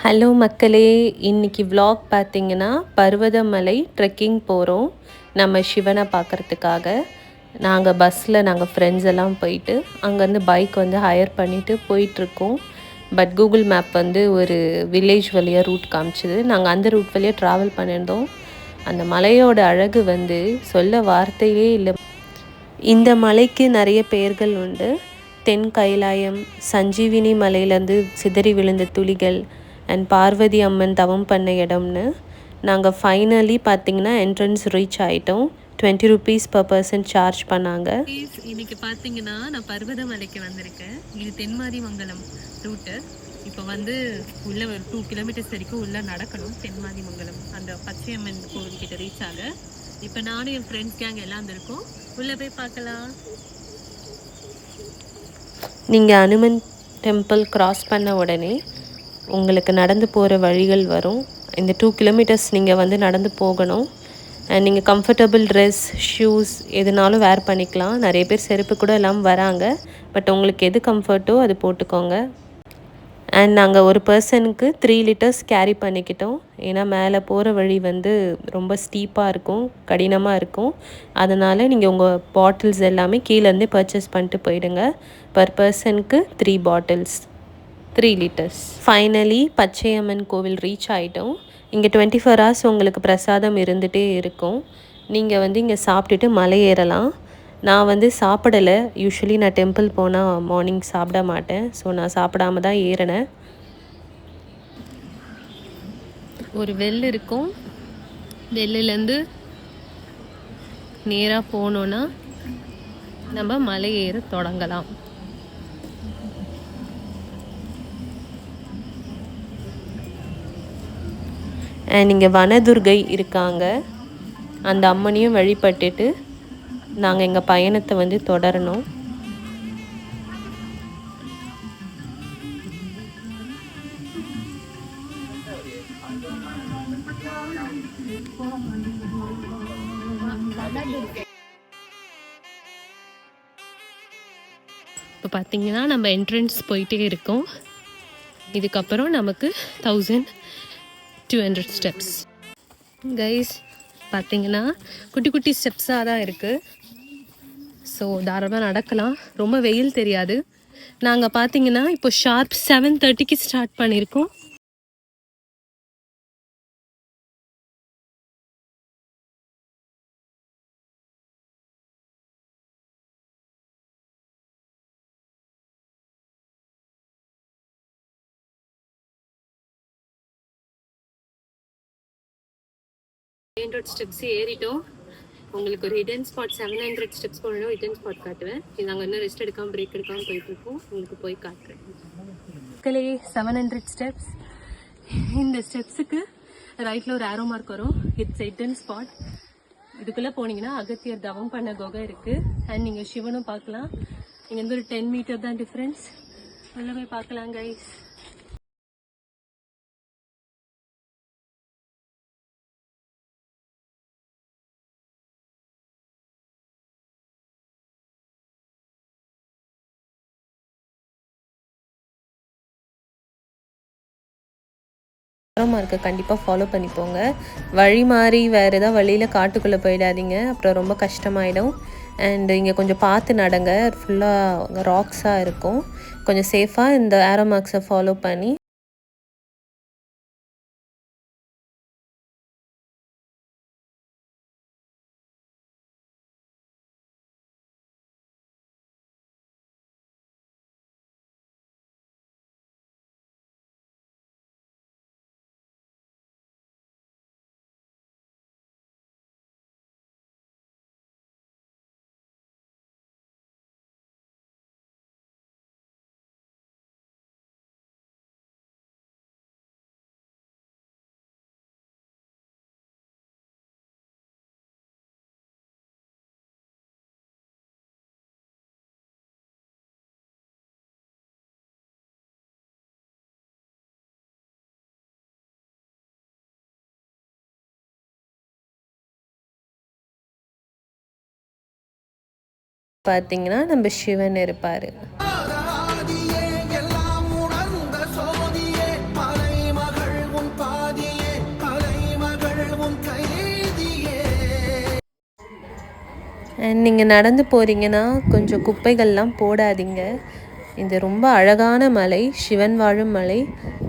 Hello மக்களே, இன்றைக்கி vlog பார்த்திங்கன்னா பர்வதமலை ட்ரெக்கிங் போகிறோம் நம்ம சிவனை பார்க்குறதுக்காக. நாங்கள் ஃப்ரெண்ட்ஸ் எல்லாம் போயிட்டு அங்கேருந்து பைக் வந்து ஹையர் பண்ணிவிட்டு போயிட்டுருக்கோம். பட் கூகுள் மேப் வந்து ஒரு வில்லேஜ் வழியாக ரூட் காமிச்சிது. நாங்கள் அந்த ரூட் வழியாக ட்ராவல் பண்ணியிருந்தோம். அந்த மலையோட அழகு வந்து சொல்ல வார்த்தையே இல்லை. இந்த மலைக்கு நிறைய பெயர்கள் உண்டு. தென் கைலாயம், சஞ்சீவினி மலையிலேருந்து சிதறி விழுந்த துளிகள் அண்ட் பார்வதி அம்மன் தவம் பண்ண இடம்னு. நாங்கள் ஃபைனலி பார்த்திங்கன்னா என்ட்ரன்ஸ் ரீச் ஆகிட்டோம். 20 rupees per person சார்ஜ் பண்ணாங்க. இன்னைக்கு பார்த்தீங்கன்னா நான் பர்வதமலைக்கு வந்திருக்கேன். இது தென்மாதி மங்கலம் ரூட்டு. இப்போ வந்து உள்ள ஒரு 2 kilometers வரைக்கும் உள்ள நடக்கணும். தென்மாதி மங்கலம் அந்த பச்சையம்மன் கோவில் கிட்ட ரீச் ஆக இப்போ நானும் என் ஃப்ரெண்ட்ஸ் கேங் எல்லாம் வந்திருக்கோம். உள்ளே போய் பார்க்கலாம். நீங்கள் அனுமன் டெம்பிள் க்ராஸ் பண்ண உடனே உங்களுக்கு நடந்து போகிற வழிகள் வரும். இந்த 2 kilometers நீங்கள் வந்து நடந்து போகணும். அண்ட் நீங்கள் கம்ஃபர்டபுள் ட்ரெஸ், ஷூஸ் எதுனாலும் வேர் பண்ணிக்கலாம். நிறைய பேர் செருப்பு கூட இல்லாமல் வராங்க. பட் உங்களுக்கு எது கம்ஃபர்ட்டோ அது போட்டுக்கோங்க. அண்ட் நாங்கள் ஒரு பர்சனுக்கு 3 liters கேரி பண்ணிக்கிட்டோம். ஏன்னா மேலே போகிற வழி வந்து ரொம்ப ஸ்டீப்பாக இருக்கும், கடினமாக இருக்கும். அதனால் நீங்கள் உங்கள் பாட்டில்ஸ் எல்லாமே கீழேருந்தே பர்ச்சேஸ் பண்ணிட்டு போயிடுங்க. பர் பர்சனுக்கு 3 bottles, 3 liters. ஃபைனலி பச்சையம்மன் கோவில் ரீச் ஆகிட்டோம். இங்கே 24 hours உங்களுக்கு பிரசாதம் இருந்துகிட்டே இருக்கும். நீங்கள் வந்து இங்கே சாப்பிட்டுட்டு மலை ஏறலாம். நான் வந்து சாப்பிடலை. யூஸ்வலி நான் டெம்பிள் போனால் மார்னிங் சாப்பிட மாட்டேன். ஸோ நான் சாப்பிடாம தான் ஏறினேன். ஒரு வெல் இருக்கும். வெள்ளிலேருந்து நேராக போனோன்னா நம்ம மலை ஏற தொடங்கலாம். அண்ட் இங்கே வனதுர்கை இருக்காங்க. அந்த அம்மனையும் வழிபட்டுட்டு நாங்கள் எங்கள் பயணத்தை வந்து தொடரணும். இப்போ பார்த்தீங்கன்னா நம்ம என்ட்ரன்ஸ் போயிட்டே இருக்கோம். இதுக்கப்புறம் நமக்கு 1200 steps. கைஸ் பார்த்தீங்கன்னா குட்டி குட்டி ஸ்டெப்ஸாக தான் இருக்குது. ஸோ தாராளமாக நடக்கலாம். ரொம்ப வெயில் தெரியாது. நாங்கள் பார்த்தீங்கன்னா இப்போ ஷார்ப் 7:30க்கு ஸ்டார்ட் பண்ணியிருக்கோம். மெயின் ரோட் ஸ்டெப்ஸ் ஏறிட்டோம். உங்களுக்கு ஒரு ஹிடன் ஸ்பாட் 700 ஸ்டெப்ஸ் போனோம். ஹிடன் ஸ்பாட் காட்டுவேன். இது நாங்கள் இன்னும் ரெஸ்ட் எடுக்காமல் பிரேக் எடுக்காமல் போயிட்டுருக்கோம். உங்களுக்கு போய் காட்டுறேன். மக்களே 700 ஸ்டெப்ஸ். இந்த ஸ்டெப்ஸுக்கு ரைட்டில் ஒரு ஆரோ மார்க் வரும். It's hidden spot. இதுக்குள்ளே போனீங்கன்னா அகத்தியர் தவம் பண்ண குகை இருக்குது. அண்ட் நீங்கள் சிவனும் பார்க்கலாம். இங்கேருந்து ஒரு 10 meter தான் டிஃப்ரென்ஸ். உள்ளே போய் பார்க்கலாம் கைஸ். மார்க்கை கண்டிப்பாக ஃபாலோ பண்ணிப்போங்க. வழி மாறி வேறு ஏதாவது வழியில் காட்டுக்குள்ளே போயிடாதீங்க. அப்புறம் ரொம்ப கஷ்டமாயிடும். அண்ட் இங்கே கொஞ்சம் பார்த்து நடங்க. ஃபுல்லாக ராக்ஸாக இருக்கும். கொஞ்சம் சேஃபாக இந்த ஆரோ மார்க்ஸை ஃபாலோ பண்ணி பார்த்தீங்கன்னா நம்ம சிவன் இருப்பார். அண்ட் நீங்கள் நடந்து போகிறீங்கன்னா கொஞ்சம் குப்பைகள்லாம் போடாதீங்க. இது ரொம்ப அழகான மலை, சிவன் வாழும் மலை.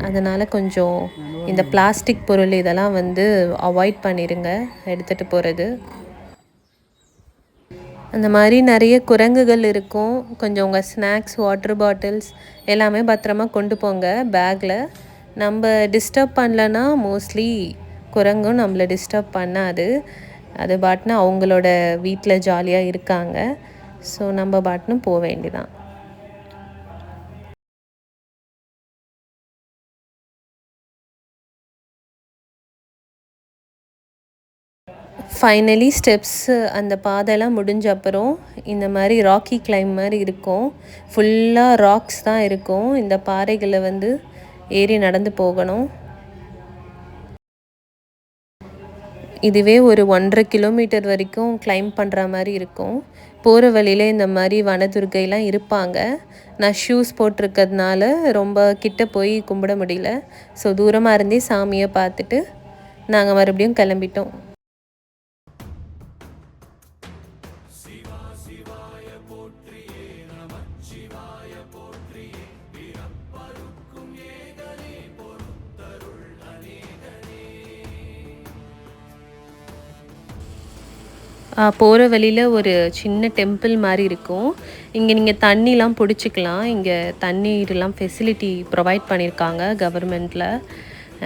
அதனால் கொஞ்சம் இந்த பிளாஸ்டிக் பொருள் இதெல்லாம் வந்து அவாய்ட் பண்ணிடுங்க எடுத்துகிட்டு போகிறது. அந்த மாதிரி நிறைய குரங்குகள் இருக்கும். கொஞ்சம் உங்கள் ஸ்நாக்ஸ், வாட்டர் பாட்டில்ஸ் எல்லாமே பத்திரமா கொண்டு போங்க பேக்கில். நம்ம டிஸ்டர்ப் பண்ணலன்னா மோஸ்ட்லி குரங்கும் நம்மளை டிஸ்டர்ப் பண்ணாது. அது பாட்டுன்னு அவங்களோட வீட்டில் ஜாலியாக இருக்காங்க. ஸோ நம்ம பாட்டுன்னு போக வேண்டியதான். ஃபைனலி ஸ்டெப்ஸு அந்த பாதைலாம் முடிஞ்ச அப்புறம் இந்த மாதிரி ராக்கி கிளைம் மாதிரி இருக்கும். ஃபுல்லாக ராக்ஸ் தான் இருக்கும். இந்த பாறைகளை வந்து ஏறி நடந்து போகணும். இதுவே ஒரு 1.5 கிலோமீட்டர் வரைக்கும் கிளைம் பண்ணுற மாதிரி இருக்கும். போகிற வழியில் இந்த மாதிரி வனதுர்க்கைலாம் இருப்பாங்க. நான் ஷூஸ் போட்டிருக்கிறதுனால ரொம்ப கிட்ட போய் கும்பிட முடியல. ஸோ தூரமாக இருந்தே சாமியை பார்த்துட்டு நாங்கள் மறுபடியும் கிளம்பிட்டோம். போகிற வழியில் ஒரு சின்ன டெம்பிள் மாதிரி இருக்கும். இங்கே நீங்கள் தண்ணிலாம் பிடிச்சிக்கலாம். இங்கே தண்ணீர்லாம் ஃபெசிலிட்டி ப்ரொவைட் பண்ணியிருக்காங்க கவர்மெண்ட்டில்.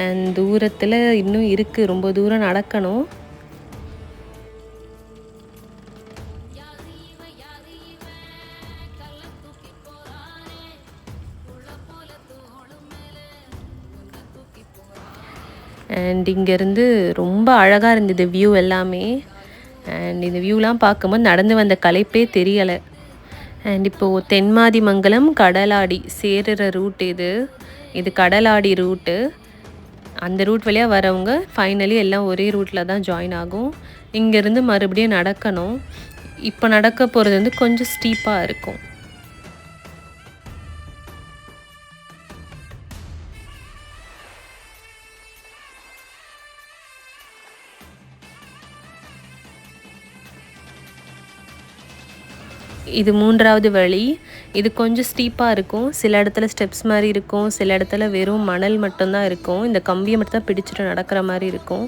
அண்ட் தூரத்தில் இன்னும் இருக்குது, ரொம்ப தூரம் நடக்கணும். அண்ட் இங்கேருந்து ரொம்ப அழகாக இருந்தது வியூ எல்லாமே. அண்ட் இந்த வியூலாம் பார்க்கும்போது நடந்து வந்த களைப்பே தெரியலை. அண்ட் இப்போது தென்மாதிமங்கலம் கடலாடி சேருற ரூட் இது கடலாடி ரூட்டு. அந்த ரூட் வழியாக வரவங்க ஃபைனலி எல்லாம் ஒரே ரூட்டில் தான் ஜாயின் ஆகும். இங்கேருந்து மறுபடியும் நடக்கணும். இப்போ நடக்க போகிறது வந்து கொஞ்சம் ஸ்டீப்பாக இருக்கும். இது 3வது வழி. இது கொஞ்சம் ஸ்டீப்பாக இருக்கும். சில இடத்துல ஸ்டெப்ஸ் மாதிரி இருக்கும், சில இடத்துல வெறும் மணல் மட்டும்தான் இருக்கும். இந்த கம்பியை மட்டும் தான் பிடிச்சிட்டு நடக்கிற மாதிரி இருக்கும்.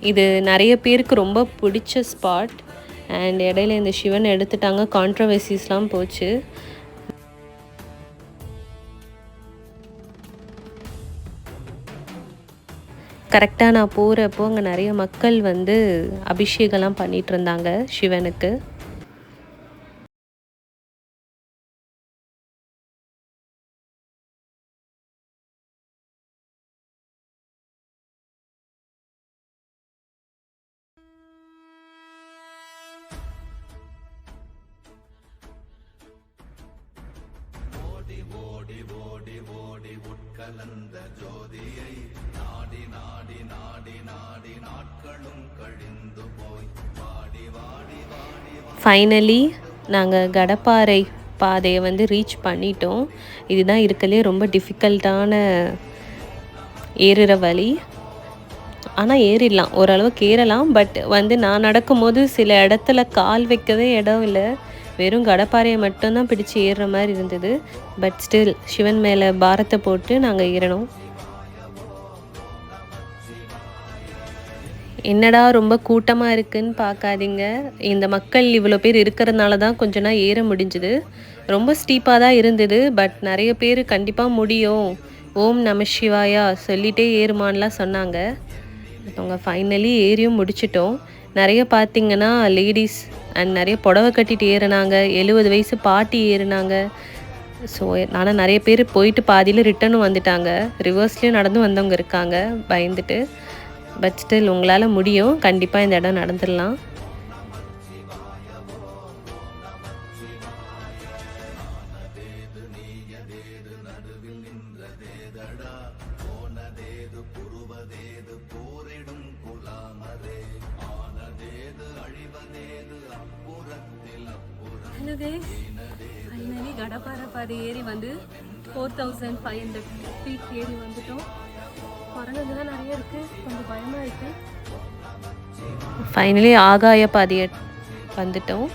இது நிறைய பேருக்கு ரொம்ப பிடிச்ச ஸ்பாட். அண்ட் இடையில இந்த சிவன் எடுத்துட்டாங்க, கான்ட்ரவர்சிஸ்லாம் போச்சு. கரெக்டாக நான் போகிறப்போ அங்கே நிறைய மக்கள் வந்து அபிஷேகம்லாம் பண்ணிகிட்டு இருந்தாங்க சிவனுக்கு. கலந்த ஜோதியை நாடி நாடி நாடி நாடி நாட்களும் கழிந்து போய் வாடி வாடி வாடி. ஃபைனலி நாங்கள் கடப்பாறை பாதையை வந்து ரீச் பண்ணிட்டோம். இதுதான் இருக்கலே ரொம்ப டிஃபிகல்ட்டான ஏறுற வழி. ஆனால் ஏறிடலாம், ஓரளவுக்கு ஏறலாம். பட் வந்து நான் நடக்கும்போது சில இடத்துல கால் வைக்கவே இடம் இல்லை. வெறும் கடப்பாறையை மட்டும்தான் பிடிச்சி ஏறுற மாதிரி இருந்தது. பட் ஸ்டில் சிவன் மேலே பாரத்தை போட்டு நாங்கள் ஏறணும். என்னடா ரொம்ப கூட்டமாக இருக்குதுன்னு பார்க்காதீங்க. இந்த மக்கள் இவ்வளோ பேர் இருக்கிறதுனால தான் கொஞ்ச நாள் ஏற முடிஞ்சுது. ரொம்ப ஸ்டீப்பாக தான் இருந்தது. பட் நிறைய பேர் கண்டிப்பாக முடியும், ஓம் நம சிவாயா சொல்லிகிட்டே ஏறுமான்லாம் சொன்னாங்க. அவங்க ஃபைனலி ஏறியும் முடிச்சிட்டோம். நிறைய பார்த்திங்கன்னா லேடிஸ் அண்ட் நிறைய புடவை கட்டிட்டு ஏறினாங்க. 70 வயசு பாட்டி ஏறினாங்க. ஸோ ஆனால் நிறைய பேர் போயிட்டு பாதியில் ரிட்டனும் வந்துட்டாங்க. ரிவர்ஸ்லேயும் நடந்து வந்தவங்க இருக்காங்க பயந்துட்டு. பட் ஸ்டில் உங்களால் முடியும். கண்டிப்பாக இந்த இடம் நடந்துடலாம். ஃபைனலி கடப்பாறை பாதை ஏறி வந்து 4500 ஃபீட் ஏறி வந்துட்டோம். குரங்குலாம் நிறைய இருக்குது, கொஞ்சம் பயமாக இருக்குது. ஃபைனலி ஆகாய பாதையை வந்துட்டோம்.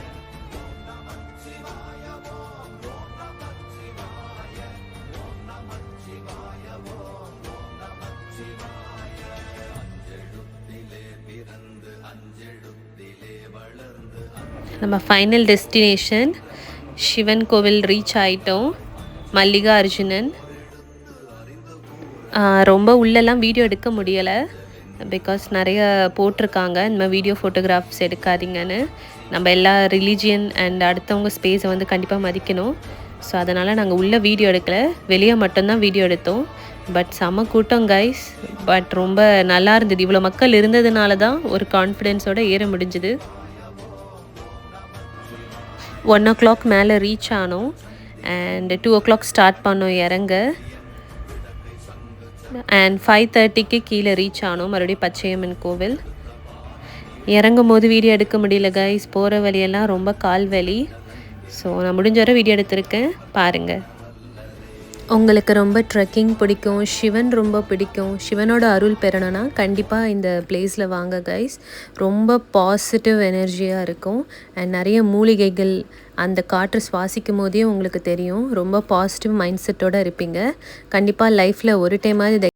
நம்ம ஃபைனல் டெஸ்டினேஷன் சிவன் கோவில் ரீச் ஆகிட்டோம். மல்லிகா அர்ஜுனன். ரொம்ப உள்ளெல்லாம் வீடியோ எடுக்க முடியலை, பிகாஸ் நிறைய போட்டிருக்காங்க இந்த மாதிரி வீடியோ ஃபோட்டோகிராஃப்ஸ் எடுக்காதீங்கன்னு. நம்ம எல்லா ரிலீஜியன் அண்ட் அடுத்தவங்க ஸ்பேஸை வந்து கண்டிப்பாக மதிக்கணும். ஸோ அதனால் நாங்கள் உள்ளே வீடியோ எடுக்கலை, வெளியே மட்டும்தான் வீடியோ எடுத்தோம். பட் செம கூட்டம் கைஸ். பட் ரொம்ப நல்லா இருந்தது. இவ்வளோ மக்கள் இருந்ததுனால தான் ஒரு கான்ஃபிடென்ஸோடு ஏற முடிஞ்சுது. 1 o'clock மேலே ரீச் ஆனோம் அண்ட் 2 o'clock ஸ்டார்ட் பண்ணோம் இறங்க. அண்ட் 5:30க்கு கீழே ரீச் ஆனோம் மறுபடியும் பச்சையம்மன் கோவில். இறங்கும் போது வீடியோ எடுக்க முடியல கைஸ், போகிற வழியெல்லாம் ரொம்ப கால் வலி. ஸோ நான் முடிஞ்ச வரை வீடியோ எடுத்திருக்கேன், பாருங்கள். உங்களுக்கு ரொம்ப ட்ரெக்கிங் பிடிக்கும், சிவன் ரொம்ப பிடிக்கும், சிவனோட அருள் பெறணும்னா கண்டிப்பாக இந்த பிளேஸில் வாங்க கைஸ். ரொம்ப பாசிட்டிவ் எனர்ஜியாக இருக்கும் அண்ட் நிறைய மூலிகைகள் அந்த காற்று சுவாசிக்கும் போதே உங்களுக்கு தெரியும். ரொம்ப பாசிட்டிவ் மைண்ட் செட்டோடு இருப்பீங்க. கண்டிப்பாக லைஃப்பில் ஒரு டைமாவது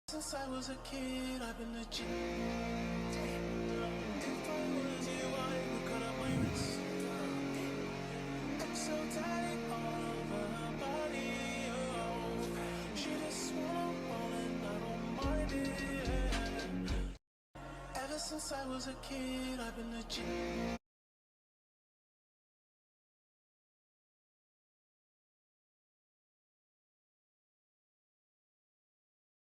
Since I was a kid, I've been a G. If I was you, I would cut up my wrist. I'm so tight all over her body. Oh, she just wanna and I don't mind it. Ever since I was a kid, I've been a G.